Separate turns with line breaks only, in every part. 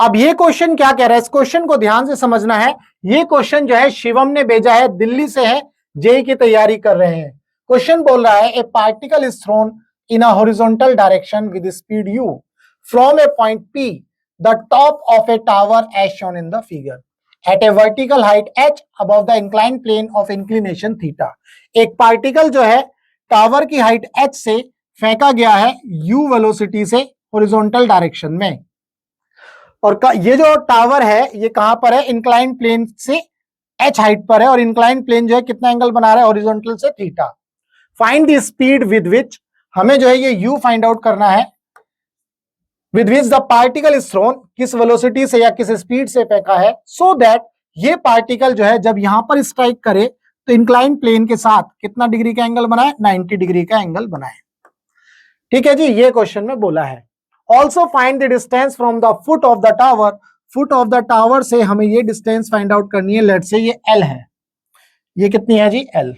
अब ये क्वेश्चन क्या कह रहा है, इस क्वेश्चन को ध्यान से समझना है। ये क्वेश्चन जो है शिवम ने भेजा है, दिल्ली से है, जेई की तैयारी कर रहे हैं। क्वेश्चन बोल रहा है a particle is thrown in a horizontal direction with speed u from a point p the top of a tower as shown in the figure at a vertical height h above the inclined plane of inclination theta. एक particle जो है tower की height h से फेंका गया है u velocity से horizontal direction में, और ये जो टावर है ये कहां पर है, इंक्लाइंड प्लेन से h हाइट पर है, और इंक्लाइंड प्लेन जो है कितना एंगल बना रहा है, हॉरिजॉन्टल से theta. Find the speed with which, हमें जो है ये u फाइंड आउट करना है, with which the particle is throne, किस वेलोसिटी से या किस स्पीड से फेंका है, सो दैट ये पार्टिकल जो है जब यहां पर स्ट्राइक करे तो इंक्लाइंड प्लेन के साथ कितना डिग्री का एंगल बनाए, 90 डिग्री का एंगल बनाए। ठीक है जी, ये क्वेश्चन में बोला है। Also find the distance from the foot of the tower, foot of the tower से हमें ये डिस्टेंस फाइंड आउट करनी है। लेट से ये L है, ये कितनी है जी, L।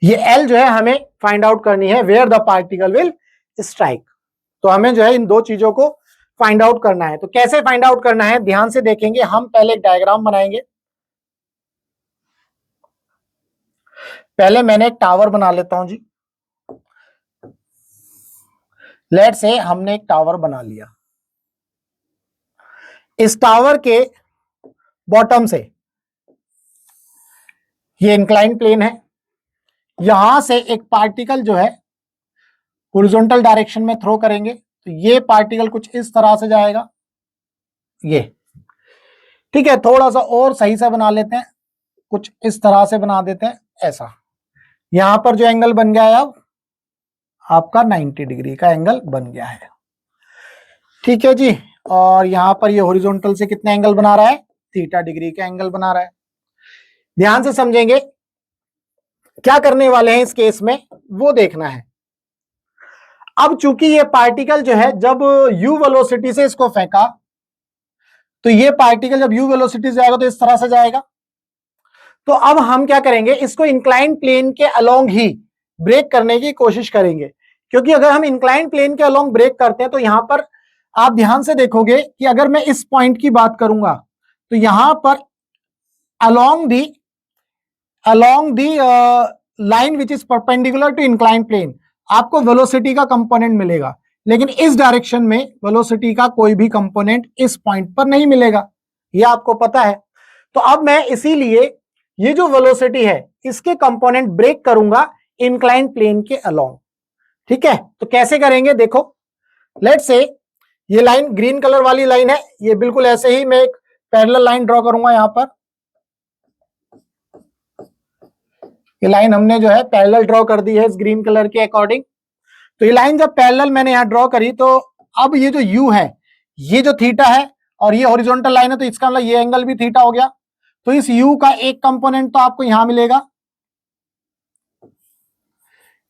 ये L जो है हमें फाइंड आउट करनी है where the particle will strike. तो हमें जो है इन दो चीजों को फाइंड आउट करना है। तो कैसे फाइंड आउट करना है, ध्यान से देखेंगे। हम पहले एक डायग्राम बनाएंगे। पहले मैंने एक टावर बना लेता हूं जी। लेट से हमने एक टावर बना लिया। इस टावर के बॉटम से ये इंक्लाइन प्लेन है, यहां से एक पार्टिकल जो है हॉरिजॉन्टल डायरेक्शन में थ्रो करेंगे, तो ये पार्टिकल कुछ इस तरह से जाएगा, ये। ठीक है, थोड़ा सा और सही से बना लेते हैं, कुछ इस तरह से बना देते हैं, ऐसा। यहां पर जो एंगल बन गया है अब आपका 90 डिग्री का एंगल बन गया है। ठीक है जी, और यहां पर ये हॉरिजॉन्टल से कितना एंगल बना रहा है, थीटा डिग्री का एंगल बना रहा है। ध्यान से समझेंगे, क्या करने वाले हैं इस केस में वो देखना है। अब चूंकि ये पार्टिकल जो है जब u वेलोसिटी से इसको फेंका, तो ये पार्टिकल जब u वेलोसिटी से जाएगा तो इस तरह से जाएगा। तो अब हम क्या करेंगे, इसको इंक्लाइंड प्लेन के अलोंग ही ब्रेक करने की कोशिश करेंगे, क्योंकि अगर हम इंक्लाइंड प्लेन के अलोंग ब्रेक करते हैं तो यहां पर आप ध्यान से देखोगे कि अगर मैं इस पॉइंट की बात करूंगा तो यहां पर along the line which is perpendicular to inclined plane आपको वेलोसिटी का कंपोनेंट मिलेगा, लेकिन इस डायरेक्शन में वेलोसिटी का कोई भी कंपोनेंट इस पॉइंट पर नहीं मिलेगा, ये आपको पता है। तो अब मैं इसीलिए ये जो वेलोसिटी है इसके कंपोनेंट ब्रेक करूंगा इंक्लाइंड प्लेन के अलोंग। ठीक है, तो कैसे करेंगे देखो। लेट से ये लाइन ग्रीन कलर वाली लाइन है, ये बिल्कुल ऐसे ही मैं एक पैरेलल लाइन ड्रॉ करूंगा। यहां पर ये लाइन हमने जो है पैरेलल ड्रॉ कर दी है इस ग्रीन कलर के अकॉर्डिंग। तो ये लाइन जब पैरेलल मैंने यहां ड्रॉ करी, तो अब ये जो u है, ये जो थीटा है, और ये हॉरिजॉन्टल लाइन है, तो इसका मतलब ये एंगल भी थीटा हो गया। तो इस u का एक कंपोनेंट तो आपको यहां मिलेगा,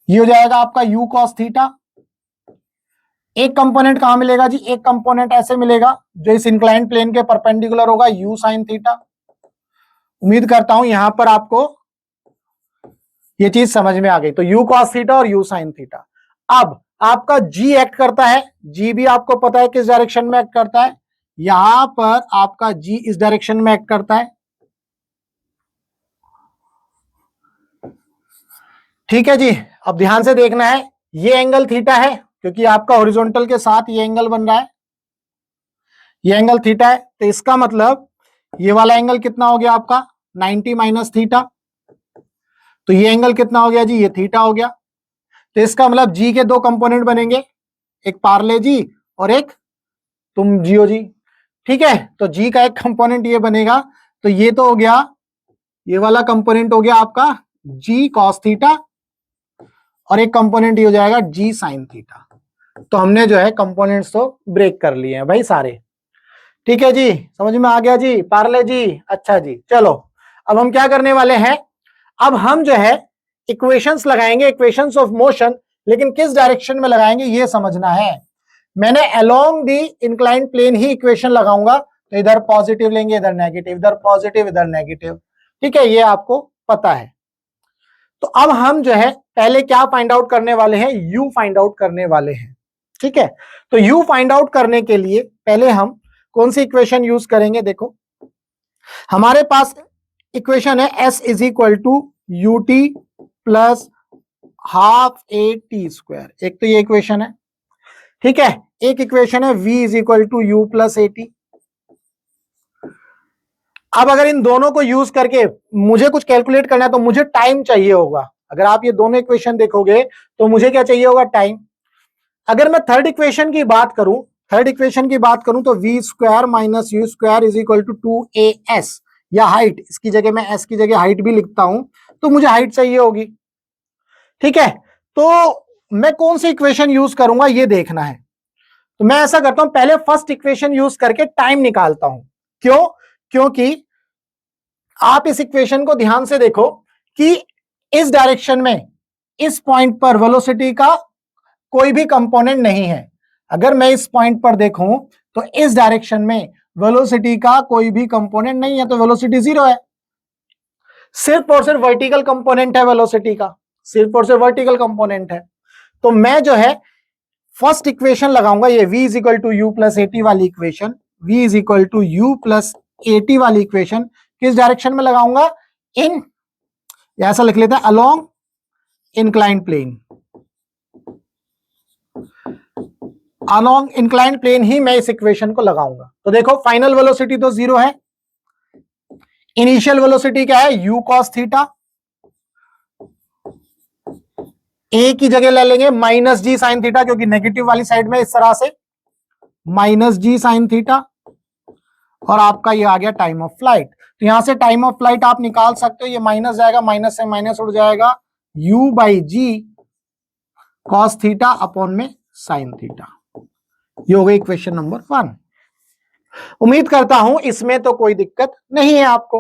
ये हो जाएगा आपका u cos थीटा। एक कंपोनेंट कहां मिलेगा जी, एक कंपोनेंट ऐसे मिलेगा जो इस इंक्लाइंड प्लेन के परपेंडिकुलर होगा, u sin थीटा। उम्मीद करता हूं यहां पर आपको ये चीज समझ में आ गई। तो u cos थीटा और u sin थीटा। अब आपका g एक्ट करता है, g भी आपको पता है किस डायरेक्शन में एक्ट करता है, यहां पर आपका g इस डायरेक्शन में एक्ट करता है। ठीक है जी, अब ध्यान से देखना है, ये एंगल थीटा है क्योंकि आपका हॉरिजॉन्टल के साथ ये एंगल बन रहा है, ये एंगल थीटा है। तो इसका मतलब ये वाला एंगल कितना हो गया आपका 90 माइनस थीटा, तो ये एंगल कितना हो गया जी, ये थीटा हो गया। तो इसका मतलब जी के दो कंपोनेंट बनेंगे, एक पार्ले जी और एक तुम जियो जी। ठीक है, तो जी का एक कंपोनेंट ये बनेगा, तो ये तो हो गया, ये वाला कंपोनेंट हो गया आपका जी कॉस थीटा, और एक कंपोनेंट ये हो जाएगा जी साइन थीटा। तो हमने जो है कंपोनेंट्स तो ब्रेक कर लिए हैं भाई सारे। ठीक है जी, समझ में आ गया जी पार्ले जी। अच्छा जी, चलो अब हम क्या करने वाले हैं, अब हम जो है इक्वेशंस लगाएंगे, इक्वेशंस ऑफ मोशन, लेकिन किस डायरेक्शन में लगाएंगे ये समझना है। मैंने अलोंग दी इंक्लाइंड प्लेन ही इक्वेशन लगाऊंगा, तो इधर पॉजिटिव लेंगे, इधर नेगेटिव, इधर पॉजिटिव, इधर नेगेटिव। ठीक है, ये आपको पता है। तो अब हम जो है पहले क्या फाइंड आउट करने वाले हैं, u फाइंड आउट करने वाले हैं। ठीक है, तो u फाइंड आउट करने के लिए पहले हम कौन सी इक्वेशन यूज करेंगे, देखो हमारे पास इक्वेशन है s is equal to u t plus half a t square, एक तो ये इक्वेशन है। ठीक है, एक इक्वेशन है v is equal to u plus a t. अब अगर इन दोनों को यूज करके मुझे कुछ कैलकुलेट करना है तो मुझे टाइम चाहिए होगा। अगर आप ये दोनों इक्वेशन देखोगे तो मुझे क्या चाहिए होगा, टाइम। अगर मैं थर्ड इक्वेशन की बात करूं तो v square minus u square is equal to 2as, या हाइट, इसकी जगह मैं s की जगह हाइट भी लिखता हूं, तो मुझे हाइट चाहिए होगी। ठीक है, तो मैं कौन सी इक्वेशन यूज करूंगा ये देखना है। तो मैं ऐसा करता हूं, पहले फर्स्ट इक्वेशन यूज करके टाइम निकालता हूं। क्यों? क्योंकि आप इस इक्वेशन को ध्यान से देखो कि इस डायरेक्शन में इस पॉइंट पर वेलोसिटी का कोई भी कंपोनेंट नहीं है। अगर मैं इस पॉइंट पर देखूं तो इस डायरेक्शन में वेलोसिटी का कोई भी कंपोनेंट नहीं है, तो वेलोसिटी जीरो है। सिर्फ और सिर्फ वर्टिकल कंपोनेंट है वेलोसिटी का, सिर्फ और सिर्फ वर्टिकल कंपोनेंट है। तो मैं जो है फर्स्ट इक्वेशन लगाऊंगा, ये v is equal to u plus at वाली equation, v is equal to u plus at वाली इक्वेशन किस डायरेक्शन में लगाऊंगा, इन, ऐसा लिख लेते हैं, along inclined plane. Along inclined plane ही मैं इस इक्वेशन को लगाऊंगा। तो देखो फाइनल वेलोसिटी तो जीरो है, इनिशियल वेलोसिटी क्या है, u cos थीटा, a की जगह ले लेंगे माइनस जी साइन थीटा, क्योंकि नेगेटिव वाली साइड में इस तरह से माइनस जी साइन थीटा, और आपका ये आ गया टाइम ऑफ फ्लाइट। तो यहां से टाइम ऑफ फ्लाइट आप निकाल सकते हो, ये माइनस जाएगा, माइनस से माइनस उड़ जाएगा, u by g cos theta upon में साइन थीटा। ये हो गई इक्वेशन नंबर 1। उम्मीद करता हूं इसमें तो कोई दिक्कत नहीं है आपको।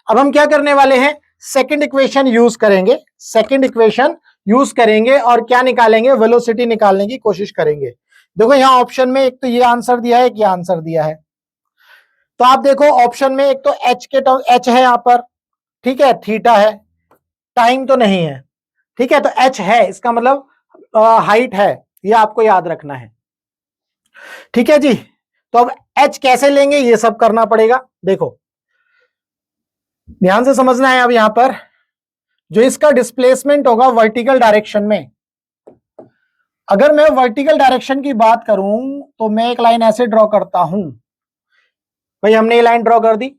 अब हम क्या करने वाले हैं, सेकंड इक्वेशन यूज करेंगे, सेकंड इक्वेशन यूज करेंगे और क्या निकालेंगे, वेलोसिटी निकालने की कोशिश करेंगे। देखो यहां ऑप्शन में एक तो ये आंसर दिया है, एक ये आंसर दिया है। तो आप देखो ऑप्शन में एक तो h के टर्म h है यहां पर, ठीक है, थीटा है, टाइम तो नहीं है। ठीक है, तो h है, इसका मतलब हाइट है, ये आपको याद रखना है। ठीक है जी, तो अब h कैसे लेंगे ये सब करना पड़ेगा। देखो ध्यान से समझना है, अब यहां पर जो इसका डिस्प्लेसमेंट होगा वर्टिकल डायरेक्शन में, अगर मैं वर्टिकल डायरेक्शन की बात करूं तो मैं एक लाइन ऐसे ड्रॉ करता हूं, भाई हमने ये लाइन ड्रॉ कर दी,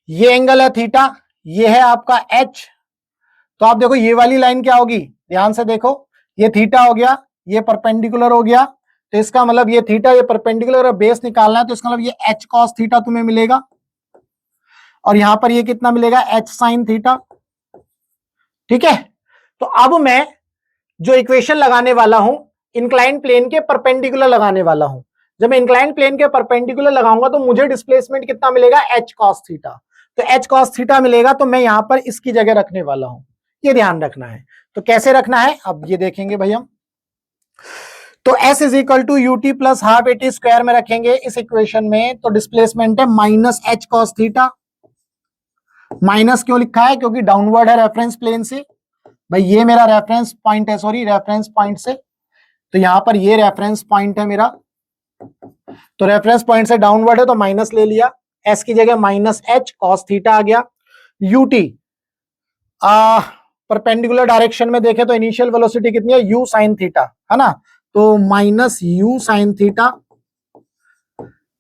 ये एंगल है थीटा, ये है आपका h। तो आप देखो ये वाली लाइन क्या होगी, ध्यान से देखो, ये थीटा हो गया, ये परपेंडिकुलर हो गया, तो इसका मतलब ये थीटा, ये परपेंडिकुलर, बेस निकालना है तो इसका मतलब ये h cos थीटा तुम्हें मिलेगा, और यहां पर ये कितना मिलेगा, h sin थीटा। ठीक है, तो अब मैं जो इक्वेशन लगाने वाला हूं इंक्लाइंड प्लेन के परपेंडिकुलर लगाने वाला हूं। जब मैं इंक्लाइंड प्लेन के परपेंडिकुलर लगाऊंगा तो मुझे डिस्प्लेसमेंट कितना मिलेगा, h cos थीटा। तो h cos थीटा मिलेगा, तो मैं यहां पर इसकी जगह रखने वाला हूं, ये ध्यान रखना है। तो कैसे रखना है अब ये देखेंगे भाई हम। तो s is equal to u t plus half a t square में रखेंगे इस इक्वेशन में, तो डिस्प्लेसमेंट है minus h cos theta. Minus क्यों लिखा है, क्योंकि डाउनवर्ड है रेफरेंस प्लेन से, भाई ये मेरा रेफरेंस पॉइंट है, सॉरी रेफरेंस पॉइंट से, तो यहां पर ये रेफरेंस पॉइंट है मेरा, तो रेफरेंस पॉइंट से डाउनवर्ड है तो माइनस ले लिया, s की जगह माइनस h cos थीटा आ गया। ut परपेंडिकुलर डायरेक्शन में देखें तो इनिशियल वेलोसिटी कितनी है, u sin थीटा, है ना, तो माइनस u sin थीटा।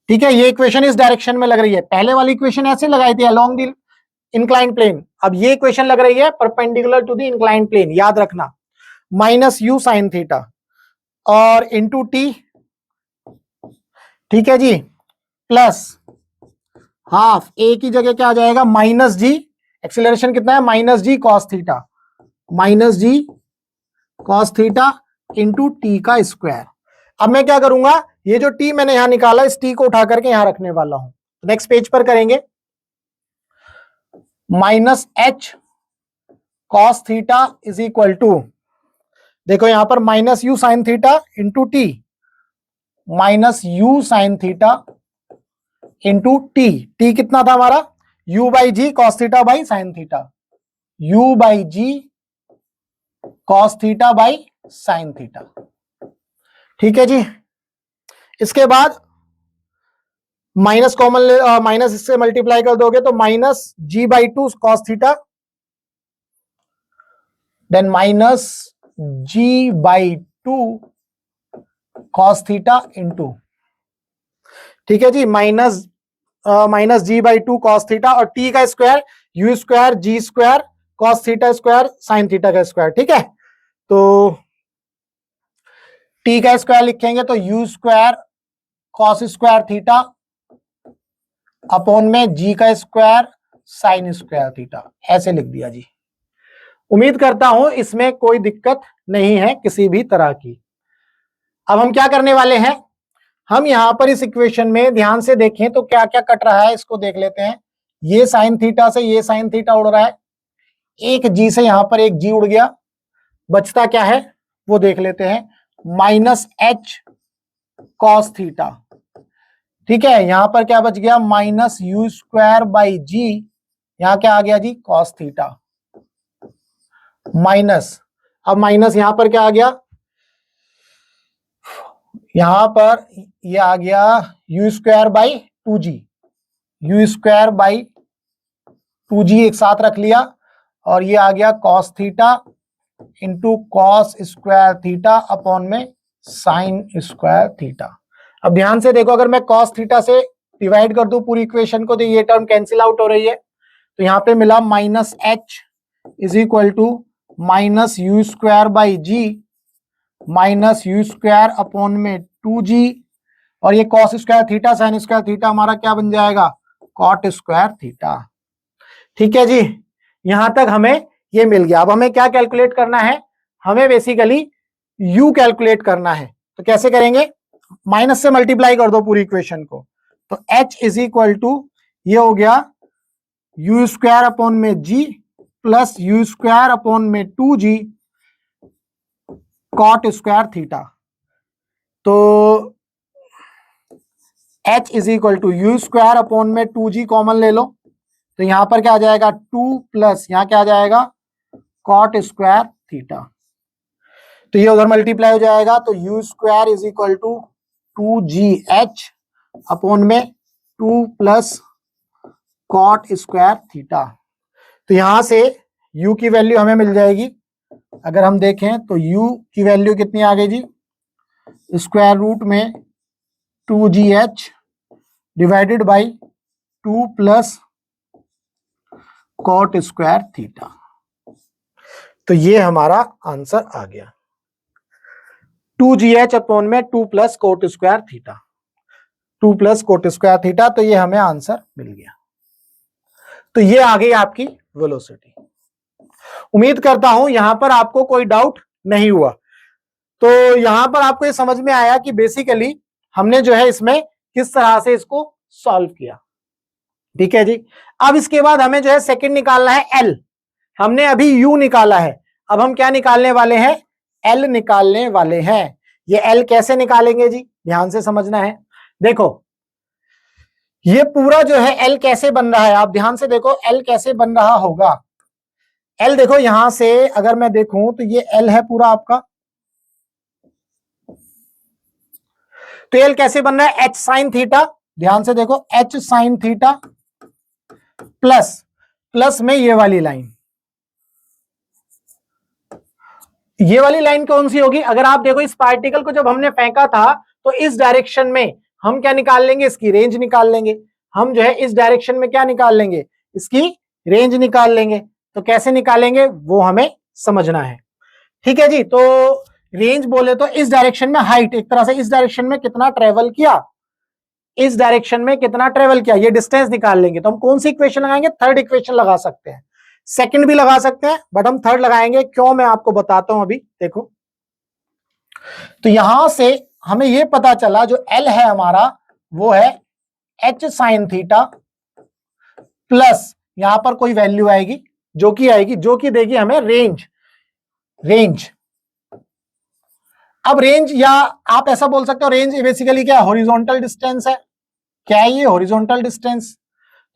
ठीक है, ये इक्वेशन इस डायरेक्शन में लग रही है, पहले वाली इक्वेशन ऐसे लगाई थी अलोंग द इंक्लाइंड प्लेन, अब ये इक्वेशन लग रही है perpendicular to the inclined plane, याद रखना, माइनस u sin थीटा और इंटू t, ठीक है जी, प्लस हाफ a की जगह क्या आ जाएगा, माइनस जी, एक्सीलरेशन कितना है, माइनस जी cos थीटा, माइनस जी cos थीटा इंटू टी का स्क्वायर। अब मैं क्या करूंगा, ये जो t मैंने यहां निकाला, इस t को उठा करके यहां रखने वाला हूं। नेक्स्ट पेज पर करेंगे, minus h cos theta is equal to, देखो यहां पर minus u sin theta into t, minus u sin theta into t, t कितना था हमारा, u by g cos theta by sin theta, u by g cos theta by sine theta. ठीक है जी। इसके बाद माइनस कॉमन, माइनस इससे multiply कर दोगे तो minus g by two cos theta, then minus g by two cos theta into, ठीक है जी, minus g by two cos theta और टी का square you square ji square cos theta square sine theta का square. ठीक है, तो T का square लिखेंगे तो u square cos square theta upon में जी का स्क्वायर साइन स्क्वायर थीटा, ऐसे लिख दिया जी। उम्मीद करता हूं इसमें कोई दिक्कत नहीं है किसी भी तरह की। अब हम क्या करने वाले हैं, हम यहां पर इस इक्वेशन में ध्यान से देखें तो क्या क्या कट रहा है इसको देख लेते हैं। ये साइन थीटा से ये साइन थीटा उड़ रहा है, एक जी से यहां पर एक जी उड़ गया, बचता क्या है वो देख लेते हैं, माइनस एच कॉस थीटा। ठीक है, यहां पर क्या बच गया, माइनस यू स्क्वायर बाई जी, यहां क्या आ गया जी कॉस थीटा, माइनस, अब माइनस यहां पर क्या आ गया, यहां पर ये आ गया u square by two g, u square by two g एक साथ रख लिया, और ये आ गया cos theta into cos square theta upon में साइन स्क्वायर थीटा। अब ध्यान से देखो, अगर मैं कॉस थीटा से डिवाइड कर दूं पूरी इक्वेशन को तो ये टर्म कैंसिल आउट हो रही है, तो यहां पे मिला minus h is equal to minus u square by g minus u square upon में टू जी, और ये cos square theta sine square theta हमारा क्या बन जाएगा, कॉट स्क्वायर थीटा। ठीक है जी, यहां तक हमें ये मिल गया। अब हमें क्या कैलकुलेट करना है, हमें बेसिकली u कैलकुलेट करना है। तो कैसे करेंगे, माइनस से मल्टीप्लाई कर दो पूरी इक्वेशन को, तो h इज इक्वल टू ये हो गया यू स्क्वायर अपॉन में g plus u square upon में two g cot square theta. तो h is equal to u square upon में टू जी कॉमन ले लो, तो यहां पर क्या आ जाएगा टू प्लस यहां क्या आ जाएगा कॉट स्क्वायर थीटा, तो ये उधर मल्टीप्लाई हो जाएगा, तो u square is equal to two g h upon में two plus cot square theta. तो यहां से u की वैल्यू हमें मिल जाएगी, अगर हम देखें तो u की वैल्यू कितनी आ गई जी, स्क्वायर रूट में two g h divided by two plus cot square theta. तो ये हमारा आंसर आ गया, टू जी एच अपॉन में two plus cot square theta, two plus cot square theta, तो ये हमें आंसर मिल गया। तो ये आ गई आपकी वेलोसिटी। उम्मीद करता हूं यहां पर आपको कोई डाउट नहीं हुआ। तो यहां पर आपको ये समझ में आया कि बेसिकली हमने जो है इसमें किस तरह से इसको सॉल्व किया। ठीक है जी, अब इसके बाद हमें जो है सेकंड निकालना है एल। हमने अभी यू निकाला है, अब हम क्या निकालने वाले हैं, एल निकालने वाले हैं। ये एल कैसे निकालेंगे जी, ध्यान से समझना है। देखो ये पूरा जो है एल कैसे बन रहा है, आप ध्यान से देखो एल कैसे बन रहा होगा। एल देखो यहां से अगर मैं देखूं तो ये एल है पूरा आपका, तो एल कैसे बन रहा है, एच साइन थीटा, ध्यान से देखो h sine theta plus plus में ये वाली लाइन, ये वाली लाइन कौन सी होगी, अगर आप देखो इस पार्टिकल को जब हमने फेंका था तो इस डायरेक्शन में हम क्या निकाल लेंगे, इसकी रेंज निकाल लेंगे। हम जो है इस डायरेक्शन में क्या निकाल लेंगे, इसकी रेंज निकाल लेंगे। तो कैसे निकालेंगे वो हमें समझना है। ठीक है जी, तो रेंज बोले तो इस डायरेक्शन में हाइट, एक तरह से इस डायरेक्शन में कितना ट्रेवल किया, इस डायरेक्शन में कितना ट्रेवल किया, ये डिस्टेंस निकाल लेंगे। तो हम कौन सी इक्वेशन लगाएंगे, थर्ड इक्वेशन लगा सकते हैं, सेकंड भी लगा सकते हैं, बट हम थर्ड लगाएंगे। क्यों, मैं आपको बताता हूं अभी। देखो तो यहां से हमें यह पता चला जो एल है हमारा वो है एच साइन थीटा प्लस यहां पर कोई वैल्यू आएगी जो कि देगी हमें रेंज। अब रेंज, या आप ऐसा बोल सकते हो रेंज बेसिकली क्या, हॉरिजॉन्टल डिस्टेंस है। क्या है ये, हॉरिजॉन्टल डिस्टेंस।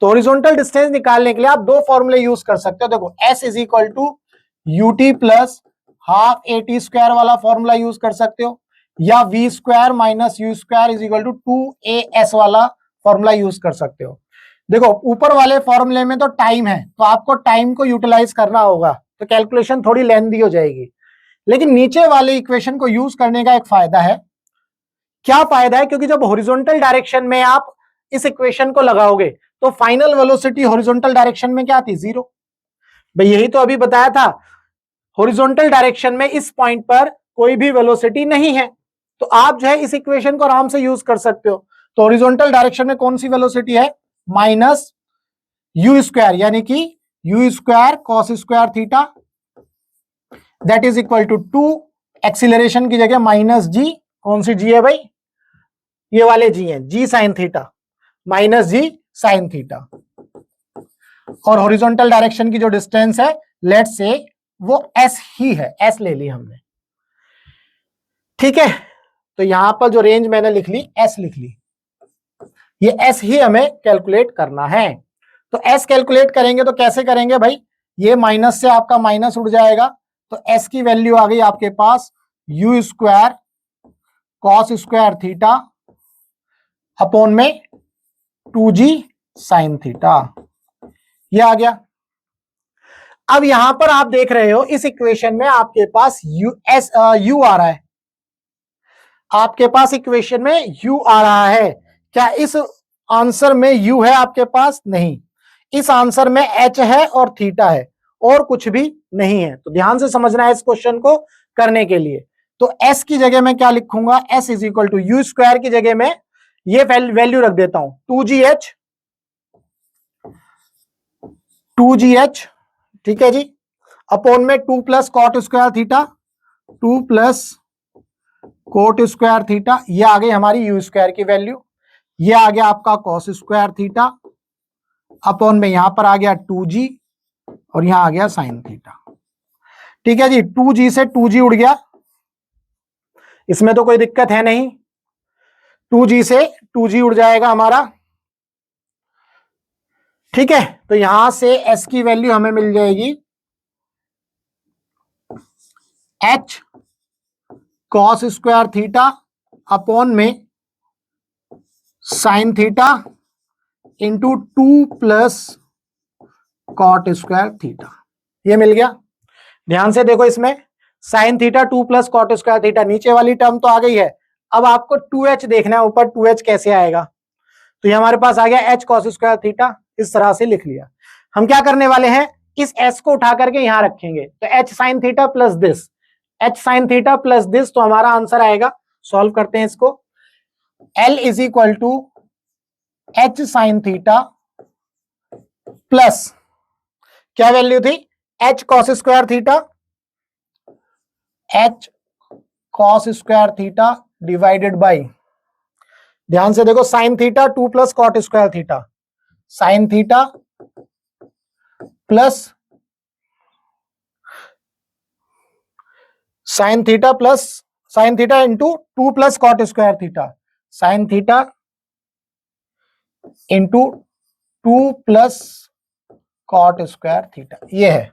तो हॉरिजॉन्टल डिस्टेंस निकालने के लिए आप दो फॉर्मूले यूज कर सकते हो। देखो s is equal to u t plus half a t square वाला फॉर्मूला यूज कर सकते हो, या v square minus u square is equal to 2as वाला फॉर्मूला यूज कर सकते हो। देखो ऊपर वाले फॉर्मूले में तो टाइम है, तो आपको टाइम को यूटिलाइज करना होगा, तो कैलकुलेशन थोड़ी लेंथी हो जाएगी। लेकिन नीचे वाले इक्वेशन को यूज करने का एक फायदा है। क्या फायदा है? क्योंकि जब हॉरिजॉन्टल डायरेक्शन में आप इस इक्वेशन को लगाओगे तो फाइनल वेलोसिटी हॉरिजॉन्टल डायरेक्शन में क्या थी? 0। भाई यही तो अभी बताया था, हॉरिजॉन्टल डायरेक्शन में इस पॉइंट पर कोई भी वेलोसिटी नहीं है, तो आप जो है इस इक्वेशन को आराम से यूज कर सकते हो। तो हॉरिजॉन्टल डायरेक्शन में कौन सी वेलोसिटी है? माइनस यू स्क्वायर, यानी कि u square cos square theta that is equal to 2, acceleration की जगह माइनस जी, कौन सी जी है भाई? ये वाले जी हैं, जी साइन थीटा, माइनस जी साइन थीटा। और हॉरिजॉन्टल डायरेक्शन की जो डिस्टेंस है लेट्स से वो एस ही है, एस ले ली हमने, ठीक है। तो यहां पर जो रेंज मैंने लिख ली एस लिख ली, ये एस ही हमें कैलकुलेट करना है। तो एस कैलकुलेट करेंगे तो कैसे करेंगे भाई? ये माइनस से आपका माइनस उड़ जाएगा, तो एस की वैल्यू आ गई आपके पास u square cos square theta upon में 2g साइन थीटा, ये आ गया। अब यहां पर आप देख रहे हो इस इक्वेशन में आपके पास यू आ रहा है, आपके पास इक्वेशन में u आ रहा है। क्या इस आंसर में u है आपके पास? नहीं, इस आंसर में h है और थीटा है, और कुछ भी नहीं है। तो ध्यान से समझना है इस क्वेश्चन को करने के लिए। तो s की जगह में क्या लिखूंगा? s is equal to u square की जगह में ये वैल्यू रख देता हूं 2gh, ठीक है जी, अपॉन में 2 plus cot square theta, 2 plus cot square theta, ये आ गई हमारी यू स्क्वायर की वैल्यू, ये आ गया आपका कॉस स्क्वायर थीटा, अपॉन में यहां पर आ गया 2g और यहां आ गया साइन थीटा, ठीक है जी। 2g से 2g उड़ गया, इसमें तो कोई दिक्कत है नहीं, 2g से 2g उड़ जाएगा हमारा, ठीक है। तो यहां से s की वैल्यू हमें मिल जाएगी h cos square theta upon में sine theta into 2 plus cot square theta, ये मिल गया। ध्यान से देखो, इसमें sine theta 2 plus cot square theta, नीचे वाली टर्म तो आ गई है, अब आपको 2h देखना है, ऊपर 2h कैसे आएगा? तो ये हमारे पास आ गया h कॉस स्क्वायर थीटा, इस तरह से लिख लिया। हम क्या करने वाले हैं? इस s को उठा करके यहां रखेंगे, तो h sine theta plus this, h sine theta plus this, तो हमारा आंसर आएगा, सॉल्व करते हैं इसको, L is equal to h sine theta plus क्या वैल्यू थी? h cos square theta, h cos square theta divided by, ध्यान से देखो, sine theta 2 plus cot square theta, sine theta plus sine theta plus sine theta into 2 plus cot square theta, sine theta into 2 plus cot square theta, ये है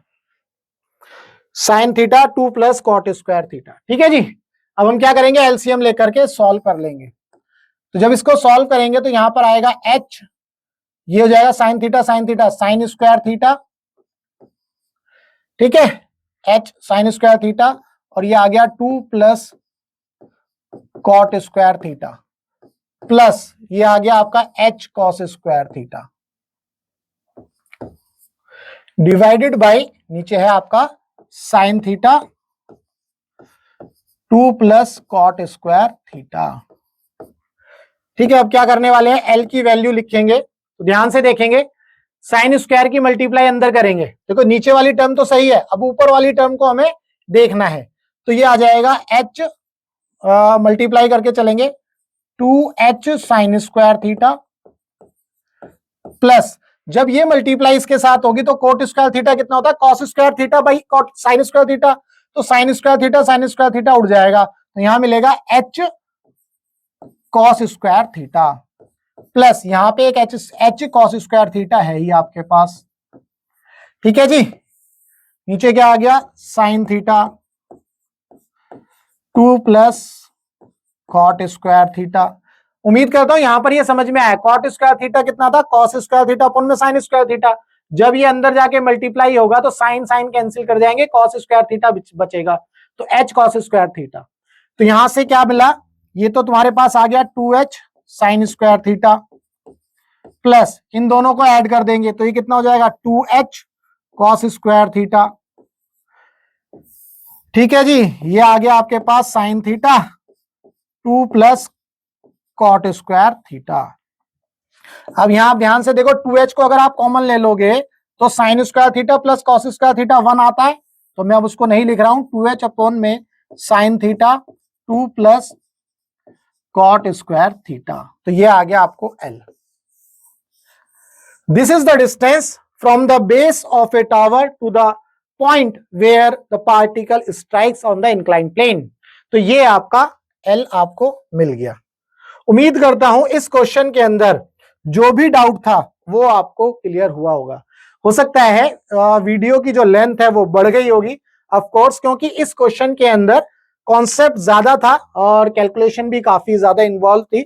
sine theta 2 plus cot square theta, ठीक है जी। अब हम क्या करेंगे? LCM लेकर के सॉल्व कर लेंगे। तो जब इसको सॉल्व करेंगे तो यहां पर आएगा h, ये हो जाएगा sine theta sine square theta, ठीक है, h साइन स्क्वायर थीटा, और ये आ गया 2 plus cot square theta plus ये आ गया आपका h cos square theta divided by, नीचे है आपका sine theta 2 plus cot square theta, ठीक है। अब क्या करने वाले हैं? L की वैल्यू लिखेंगे, तो ध्यान से देखेंगे, साइन स्क्वायर की मल्टीप्लाई अंदर करेंगे, देखो नीचे वाली टर्म तो सही है, अब ऊपर वाली टर्म को हमें देखना है, तो ये आ जाएगा h मल्टीप्लाई करके चलेंगे 2h sine square theta plus, जब ये मल्टीप्लाई इसके साथ होगी तो कोट स्क्वायर थीटा कितना होता है? Cos square theta by cot sine square theta, तो साइन स्क्वायर थीटा उड़ जाएगा, तो यहां मिलेगा h cos square theta plus यहां पे एक h कॉस स्क्वायर थीटा है ही आपके पास, ठीक है जी। नीचे क्या आ गया? Sine theta 2 plus cot square theta. उम्मीद करता हूं यहां पर ये समझ में आया। कॉट स्क्वायर थीटा कितना था, कॉस स्क्वायर थीटा अपन में साइन स्क्वायर थीटा। जब ये अंदर जाके मल्टीप्लाई होगा तो साइन साइन कैंसिल कर जाएंगे, कॉस स्क्वायर थीटा बचेगा, तो एच कॉस स्क्वायर थीटा। तो यहां से क्या मिला, ये तो तुम्हारे पास आ गया 2h sine square theta plus इन दोनों को ऐड कर देंगे तो ये कितना हो जाएगा 2h कॉस स्क्वायर थीटा। ठीक है जी, ये आ गया आपके पास sine theta 2 plus cot square theta. अब यहां आप ध्यान से देखो 2h को अगर आप कॉमन ले लोगे तो sine square theta plus cos square theta 1 आता है, तो मैं अब उसको नहीं लिख रहा हूं, 2h अपॉन में sine theta 2 plus cot square theta. तो ये आ गया आपको L। This is the distance from the base of a tower to the point where the particle strikes on the incline plane. तो ये आपका L आपको मिल गया। उम्मीद करता हूं इस क्वेश्चन के अंदर जो भी डाउट था वो आपको क्लियर हुआ होगा। हो सकता है वीडियो की जो लेंथ है वो बढ़ गई होगी, ऑफ कोर्स, क्योंकि इस क्वेश्चन के अंदर कॉन्सेप्ट ज्यादा था और कैलकुलेशन भी काफी ज्यादा इन्वॉल्व थी,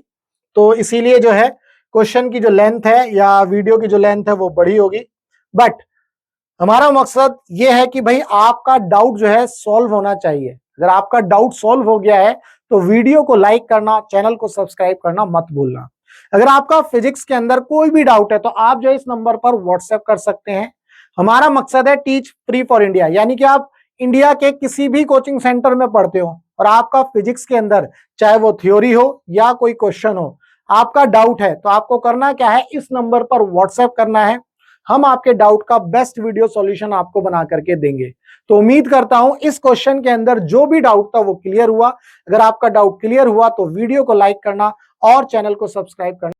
तो इसीलिए जो है क्वेश्चन की जो लेंथ है या वीडियो की जो लेंथ है वो बढ़ी होगी। बट हमारा मकसद ये है कि भाई आपका डाउट जो है सॉल्व होना चाहिए। अगर आपका डाउट सॉल्व हो गया है तो वीडियो को लाइक करना, चैनल को सब्सक्राइब करना मत भूलना। अगर आपका फिजिक्स के अंदर कोई भी डाउट है तो आप जो इस नंबर पर व्हाट्सएप कर सकते हैं। हमारा मकसद है टीच फ्री फॉर इंडिया, यानी कि आप इंडिया के किसी भी कोचिंग सेंटर में पढ़ते हो और आपका फिजिक्स के अंदर चाहे वो थ्योरी हो या कोई क्वेश्चन हो, आपका डाउट है तो आपको करना क्या है, इस नंबर पर व्हाट्सएप करना है। हम आपके डाउट का बेस्ट वीडियो सॉल्यूशन आपको बना करके देंगे। तो उम्मीद करता हूं इस क्वेश्चन के अंदर जो भी डाउट था वो क्लियर हुआ। अगर आपका डाउट क्लियर हुआ तो वीडियो को लाइक करना और चैनल को सब्सक्राइब करना